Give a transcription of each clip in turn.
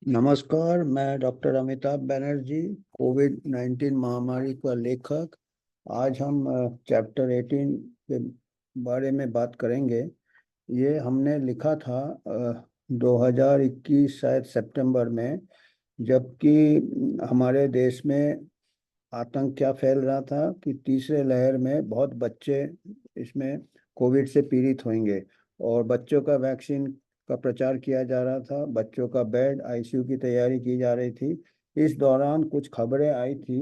नमस्कार। मैं doctor Amitabh Banerjee, Covid 19 महामारी का लेखक। आज हम चैप्टर 18 के बारे में बात करेंगे। ये हमने लिखा था 2021 शायद सितंबर में, जबकि हमारे देश में आतंक क्या फैल रहा था कि तीसरे लहर में बहुत बच्चे इसमें कोविड से पीड़ित होंगे, और बच्चों का वैक्सीन का प्रचार किया जा रहा था। बच्चों का बेड, आईसीयू की तैयारी की जा रही थी। इस दौरान कुछ खबरें आई थी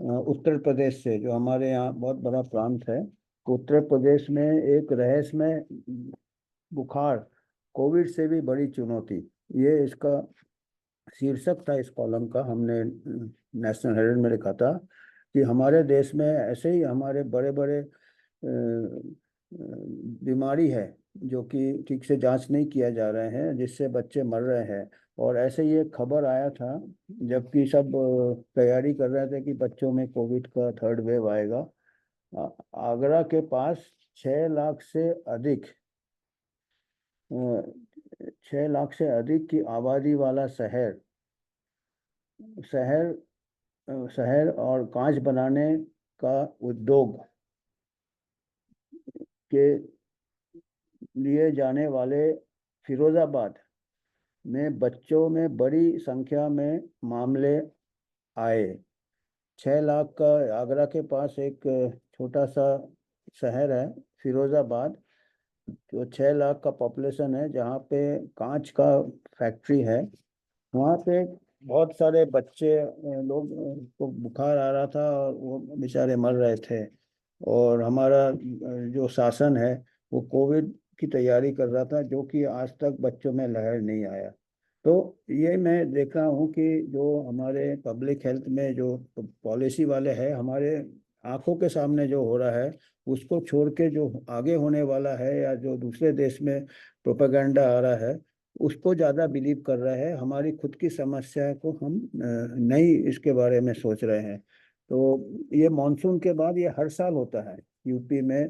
उत्तर प्रदेश से, जो हमारे यहाँ बहुत बड़ा प्रांत है। उत्तर प्रदेश में एक रहस्यमय बुखार, कोविड से भी बड़ी चुनौती, ये इसका शीर्षक था इस कॉलम का। हमने नेशनल हेराल्ड में लिखा था कि हमारे देश में ऐसे ही हमारे बड़े बड़े बीमारी है जो कि ठीक से जांच नहीं किया जा रहे हैं, जिससे बच्चे मर रहे हैं। और ऐसे ही एक खबर आया था, जबकि सब तैयारी कर रहे थे कि बच्चों में कोविड का थर्ड वेव आएगा। आ- आगरा के पास 6 लाख से अधिक 6 लाख से अधिक की आबादी वाला शहर शहर और कांच बनाने का उद्योग के लिए जाने वाले फिरोजाबाद में बच्चों में बड़ी संख्या में मामले आए। 6 लाख का आगरा के पास एक छोटा सा शहर है फिरोजाबाद, जो 6 लाख का पॉपुलेशन है, जहाँ पे कांच का फैक्ट्री है। वहाँ पे बहुत सारे बच्चे लोग को बुखार आ रहा था और वो बेचारे मर रहे थे। और हमारा जो शासन है वो कोविड की तैयारी कर रहा था, जो कि आज तक बच्चों में लहर नहीं आया। तो ये मैं देख रहा हूँ कि जो हमारे पब्लिक हेल्थ में जो पॉलिसी वाले हैं, हमारे आंखों के सामने जो हो रहा है उसको छोड़ के जो आगे होने वाला है, या जो दूसरे देश में प्रोपेगेंडा आ रहा है, उसको ज़्यादा बिलीव कर रहे हैं। हमारी खुद की समस्या को हम नहीं इसके बारे में सोच रहे हैं। तो ये मानसून के बाद ये हर साल होता है यूपी में।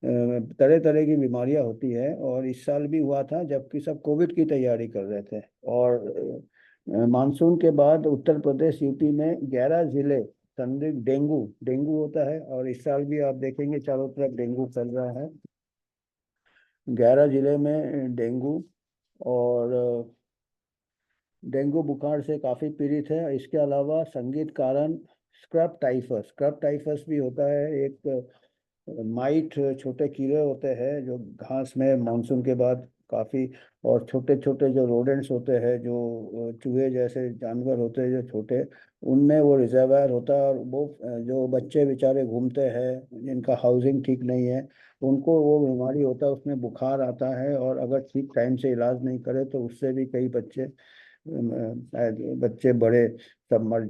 तरह तरह की बीमारियां होती है, और इस साल भी हुआ था, जबकि सब कोविड की तैयारी कर रहे थे। और मानसून के बाद उत्तर प्रदेश यूपी में 11 जिले संदिग्ध डेंगू डेंगू होता है, और इस साल भी आप देखेंगे चारों तरफ डेंगू फैल रहा है। 11 जिले में डेंगू, और डेंगू बुखार से काफ़ी पीड़ित है। इसके अलावा संगीत कारण स्क्रब टाइफस भी होता है। एक माइट, छोटे कीड़े होते हैं जो घास में मानसून के बाद काफ़ी, और छोटे छोटे जो रोडेंट्स होते हैं, जो चूहे जैसे जानवर होते हैं जो छोटे, उनमें वो रिजर्वायर होता है। और वो जो बच्चे बेचारे घूमते हैं जिनका हाउसिंग ठीक नहीं है, उनको वो बीमारी होता है, उसमें बुखार आता है। और अगर ठीक टाइम से इलाज नहीं करे तो उससे भी कई बच्चे, बच्चे बड़े सब मर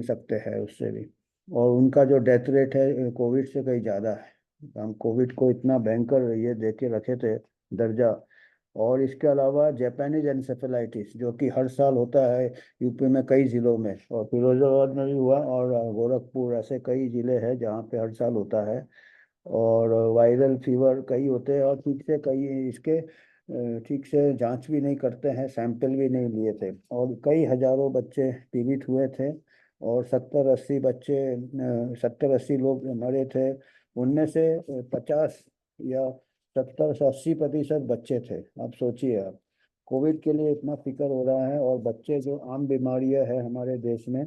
सकते हैं उससे भी। और उनका जो डेथ रेट है कोविड से कहीं ज़्यादा है। हम कोविड को इतना भयंकर ये दे के रखे थे दर्जा। और इसके अलावा जापानीज एनसेफेलाइटिस, जो कि हर साल होता है यूपी में कई जिलों में, और फिरोजाबाद में भी हुआ, और गोरखपुर, ऐसे कई जिले हैं जहाँ पे हर साल होता है। और वायरल फीवर कई होते हैं, और ठीक से कई इसके ठीक से जांच भी नहीं करते हैं, सैंपल भी नहीं लिए थे, और कई हजारों बच्चे पीड़ित हुए थे। और 70-80 लोग मरे थे। उनमें से 50 या 70 से 80% बच्चे थे। आप सोचिए, आप कोविड के लिए इतना फिक्र हो रहा है, और बच्चे जो आम बीमारियां हैं हमारे देश में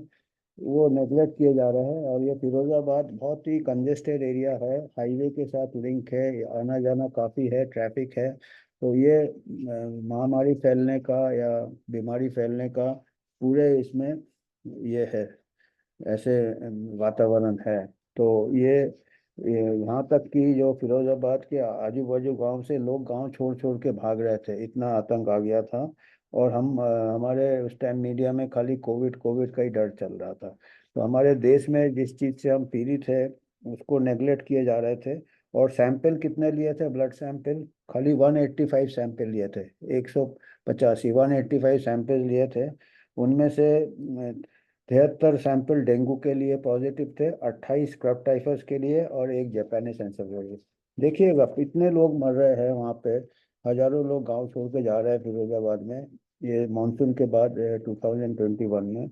वो नेग्लेक्ट किए जा रहे हैं। और ये फिरोजाबाद बहुत ही कंजेस्टेड एरिया है, हाईवे के साथ लिंक है, आना जाना काफ़ी है, ट्रैफिक है। तो ये महामारी फैलने का या बीमारी फैलने का पूरे इसमें ये है, ऐसे वातावरण है। तो ये यहाँ तक कि जो फिरोजाबाद के आजू बाजू गांव से लोग गांव छोड़ छोड़ के भाग रहे थे, इतना आतंक आ गया था। और हमारे उस टाइम मीडिया में खाली कोविड कोविड का ही डर चल रहा था। तो हमारे देश में जिस चीज़ से हम पीड़ित है उसको नेग्लेक्ट किए जा रहे थे। और सैंपल कितने लिए थे, ब्लड सैंपल खाली 185 सैंपल लिए थे। 185 185 सैंपल लिए थे। उनमें से 73 सैंपल डेंगू के लिए पॉजिटिव थे, 28 स्क्रब टाइफस के लिए, और एक जापानी एन्सेफेलाइटिस। देखिएगा इतने लोग मर रहे हैं वहाँ पे। हजारों लोग गांव छोड़ के जा रहे हैं फिरोजाबाद में। ये मानसून के बाद 2021 में।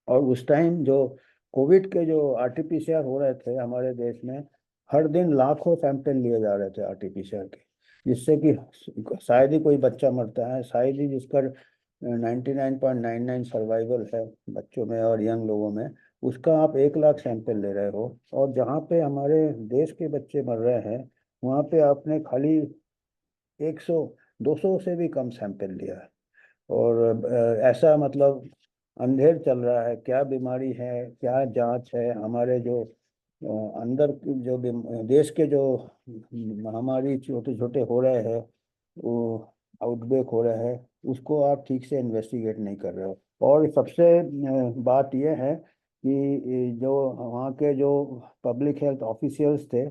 और उस टाइम जो कोविड के जो आरटीपीसीआर हो रहे थे हमारे देश में, हर दिन लाखों सैंपल लिए जा रहे थे आरटीपीसीआर के, जिससे कि शायद ही कोई बच्चा मरता है, शायद ही जिसका 99.99 सर्वाइवल है बच्चों में और यंग लोगों में, उसका आप 1 लाख सैंपल ले रहे हो। और जहाँ पे हमारे देश के बच्चे मर रहे हैं, वहाँ पे आपने खाली 100 200 से भी कम सैंपल लिया है। और ऐसा मतलब अंधेर चल रहा है, क्या बीमारी है, क्या जांच है, हमारे जो अंदर की जो देश के जो महामारी छोटे छोटे हो रहे हैं, वो आउटब्रेक हो रहे हैं, उसको आप ठीक से इन्वेस्टिगेट नहीं कर रहे हो। और सबसे बात यह है कि जो वहाँ के जो पब्लिक हेल्थ ऑफिशियल्स थे,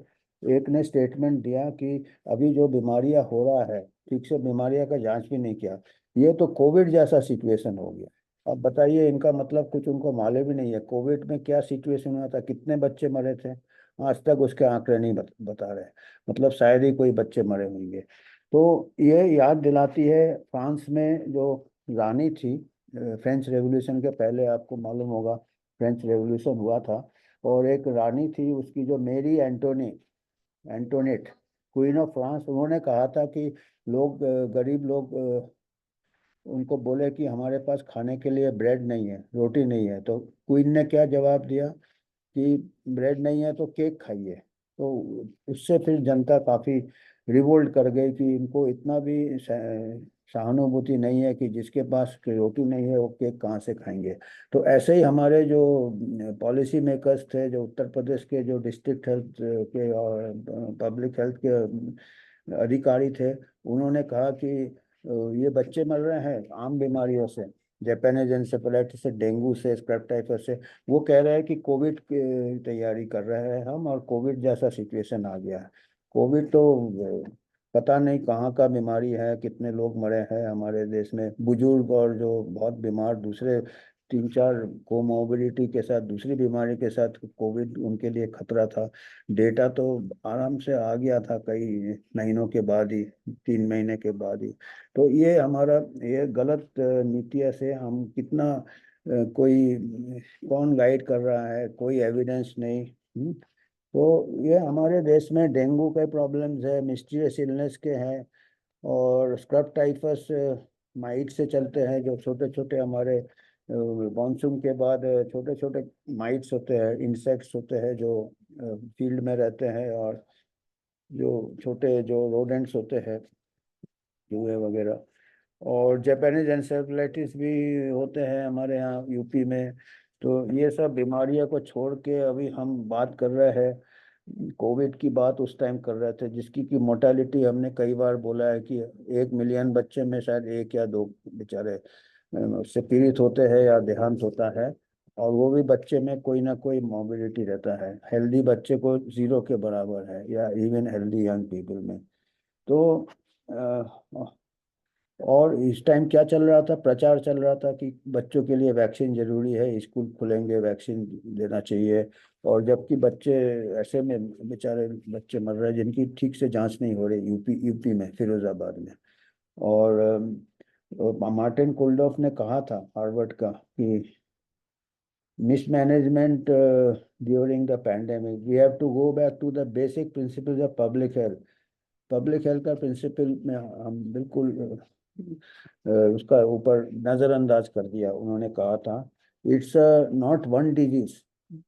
एक ने स्टेटमेंट दिया कि अभी जो बीमारियां हो रहा है, ठीक से बीमारियां का जांच भी नहीं किया, ये तो कोविड जैसा सिचुएशन हो गया। अब बताइए, इनका मतलब कुछ उनको मालूम भी नहीं है कोविड में क्या सिचुएशन हुआ था, कितने बच्चे मरे थे, आज तक उसके आंकड़े नहीं बता रहे। मतलब शायद ही कोई बच्चे मरे होंगे। तो ये याद दिलाती है फ्रांस में जो रानी थी, फ्रेंच रेवोल्यूशन के पहले आपको मालूम होगा फ्रेंच रेवोल्यूशन हुआ था, और एक रानी थी उसकी जो मेरी एंटोनेट, क्वीन ऑफ फ्रांस, उन्होंने कहा था कि लोग गरीब लोग उनको बोले कि हमारे पास खाने के लिए ब्रेड नहीं है, रोटी नहीं है, तो क्वीन ने क्या जवाब दिया कि ब्रेड नहीं है तो केक खाइए। तो उससे फिर जनता काफी रिवोल्ट कर गई कि इनको इतना भी सहानुभूति नहीं है कि जिसके पास रोटी नहीं है वो केक कहाँ से खाएंगे। तो ऐसे ही हमारे जो पॉलिसी मेकर्स थे, जो उत्तर प्रदेश के जो डिस्ट्रिक्ट हेल्थ के और पब्लिक हेल्थ के अधिकारी थे, उन्होंने कहा कि ये बच्चे मर रहे हैं आम बीमारियों से, जापानीज एन्सेफेलाइटिस से, डेंगू से, स्क्रब टाइफस से। वो कह रहे हैं कि कोविड की तैयारी कर रहे हैं हम, और कोविड जैसा सिचुएशन आ गया है। कोविड तो पता नहीं कहाँ का बीमारी है, कितने लोग मरे हैं हमारे देश में, बुजुर्ग और जो बहुत बीमार दूसरे 3-4 कोमोबिलिटी के साथ, दूसरी बीमारी के साथ, कोविड उनके लिए खतरा था। डेटा तो आराम से आ गया था कई महीनों के बाद ही, 3 महीने के बाद ही। तो ये हमारा ये गलत नीतियों से हम कितना कोई कौन गाइड कर रहा है, कोई एविडेंस नहीं। तो ये हमारे देश में डेंगू के प्रॉब्लम्स है, मिस्टीरियस इलनेस के हैं, और स्क्रब टाइफस माइट से चलते हैं, जो छोटे छोटे हमारे मानसून के बाद छोटे छोटे माइट्स होते हैं, इंसेक्ट्स होते हैं जो फील्ड में रहते हैं, और जो छोटे जो रोडेंट्स होते हैं, चूहे वगैरह। और जापानीज एन्सेफेलाइटिस भी होते हैं हमारे यहाँ यूपी में। तो ये सब बीमारियों को छोड़ के अभी हम बात कर रहे हैं, कोविड की बात उस टाइम कर रहे थे, जिसकी की मोर्टेलिटी हमने कई बार बोला है कि 1 मिलियन बच्चे में शायद 1 या 2 बेचारे उससे पीड़ित होते हैं या देहांत होता है। और वो भी बच्चे में कोई ना कोई मॉर्बिडिटी रहता है, हेल्दी बच्चे को 0 के बराबर है, या इवन हेल्दी यंग पीपल में। तो और इस टाइम क्या चल रहा था, प्रचार चल रहा था कि बच्चों के लिए वैक्सीन जरूरी है, स्कूल खुलेंगे वैक्सीन देना चाहिए। और जबकि बच्चे ऐसे में बेचारे बच्चे मर रहे हैं जिनकी ठीक से जांच नहीं हो रही, यूपी में फिरोजाबाद में। और मार्टिन कुल्डॉफ ने कहा था, हार्वर्ड का, कि mismanagement during the pandemic, we have to go back to the basic principles of public health. Public health का प्रिंसिपल में हम बिल्कुल उसका ऊपर नज़रअंदाज कर दिया। उन्होंने कहा था, it's not one disease.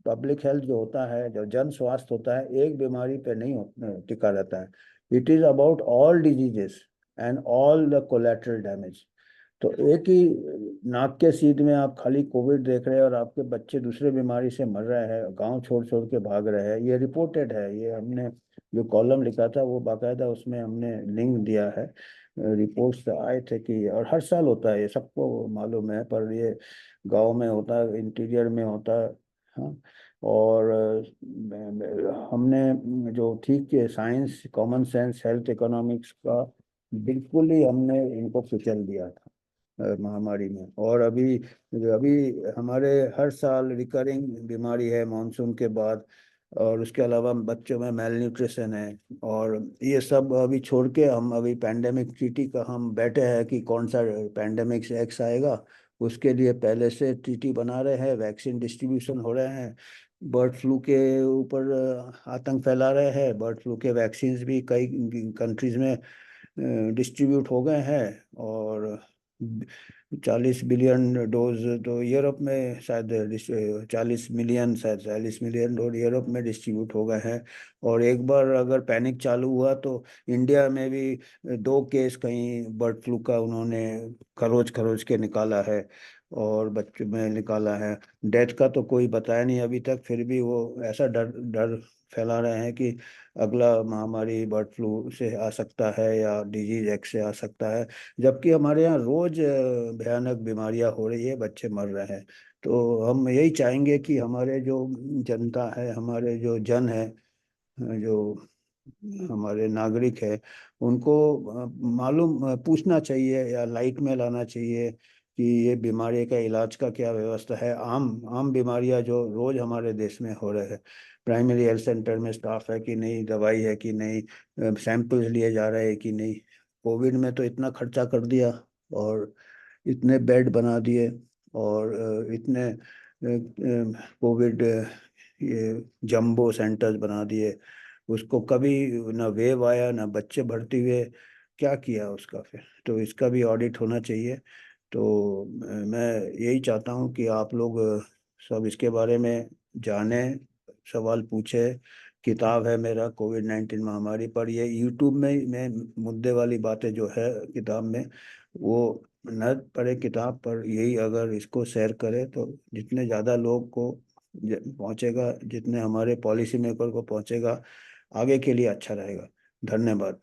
Public health जो होता है, जो जन स्वास्थ्य होता है, एक बीमारी पे नहीं टिका रहता है। It is about all diseases and all the collateral damage. तो एक ही नाक के सीध में आप खाली कोविड देख रहे हैं और आपके बच्चे दूसरे बीमारी से मर रहे हैं, गांव छोड़ छोड़ के भाग रहे हैं, ये रिपोर्टेड है। ये हमने जो कॉलम लिखा था वो बाकायदा उसमें हमने लिंक दिया है, रिपोर्ट्स आए थे कि, और हर साल होता है ये, सबको मालूम है, पर ये गांव में होता है, इंटीरियर में होता है। हाँ। और हमने जो ठीक है science, common sense, health economics का बिल्कुल ही हमने इनको कुचल दिया था महामारी में। और अभी अभी हमारे हर साल रिकरिंग बीमारी है मानसून के बाद, और उसके अलावा बच्चों में मेल न्यूट्रिशन है। और ये सब अभी छोड़ के हम अभी पैंडेमिक टीटी का हम बैठे हैं कि कौन सा पैंडेमिक एक्स आएगा, उसके लिए पहले से टीटी बना रहे हैं, वैक्सीन डिस्ट्रीब्यूशन हो रहे हैं। बर्ड फ्लू के ऊपर आतंक फैला रहे हैं। बर्ड फ्लू के वैक्सीन्स भी कई कंट्रीज में डिस्ट्रीब्यूट हो गए हैं। और 40 बिलियन डोज तो यूरोप में शायद 40 मिलियन, शायद 40 मिलियन डोज यूरोप में डिस्ट्रीब्यूट हो गए हैं। और एक बार अगर पैनिक चालू हुआ तो इंडिया में भी 2 केस कहीं बर्ड फ्लू का उन्होंने खरोच खरोच के निकाला है, और बच्चों में निकाला है। डेथ का तो कोई बताया नहीं अभी तक, फिर भी वो ऐसा डर डर फैला रहे हैं कि अगला महामारी बर्ड फ्लू से आ सकता है या डिजीज एक्स से आ सकता है। जबकि हमारे यहाँ रोज भयानक बीमारियां हो रही है, बच्चे मर रहे हैं। तो हम यही चाहेंगे कि हमारे जो जनता है, हमारे जो जन है, जो हमारे नागरिक है, उनको मालूम पूछना चाहिए या लाइट में लाना चाहिए कि ये बीमारी का इलाज का क्या व्यवस्था है। आम आम बीमारियां जो रोज हमारे देश में हो रहे हैं, प्राइमरी हेल्थ सेंटर में स्टाफ है कि नहीं, दवाई है कि नहीं, सैंपल्स लिए जा रहे हैं कि नहीं। कोविड में तो इतना खर्चा कर दिया, और इतने बेड बना दिए, और इतने कोविड ये जंबो सेंटर्स बना दिए, उसको कभी ना वेव आया ना बच्चे भर्ती हुए। क्या किया उसका फिर? तो इसका भी ऑडिट होना चाहिए। तो मैं यही चाहता हूँ कि आप लोग सब इसके बारे में जाने, सवाल पूछे। किताब है मेरा कोविड 19 महामारी पर, ये यूट्यूब में मैं मुद्दे वाली बातें जो है किताब में, वो न पढ़े किताब पर, यही अगर इसको शेयर करे तो जितने ज़्यादा लोग को पहुंचेगा, जितने हमारे पॉलिसी मेकर को पहुंचेगा, आगे के लिए अच्छा रहेगा। धन्यवाद।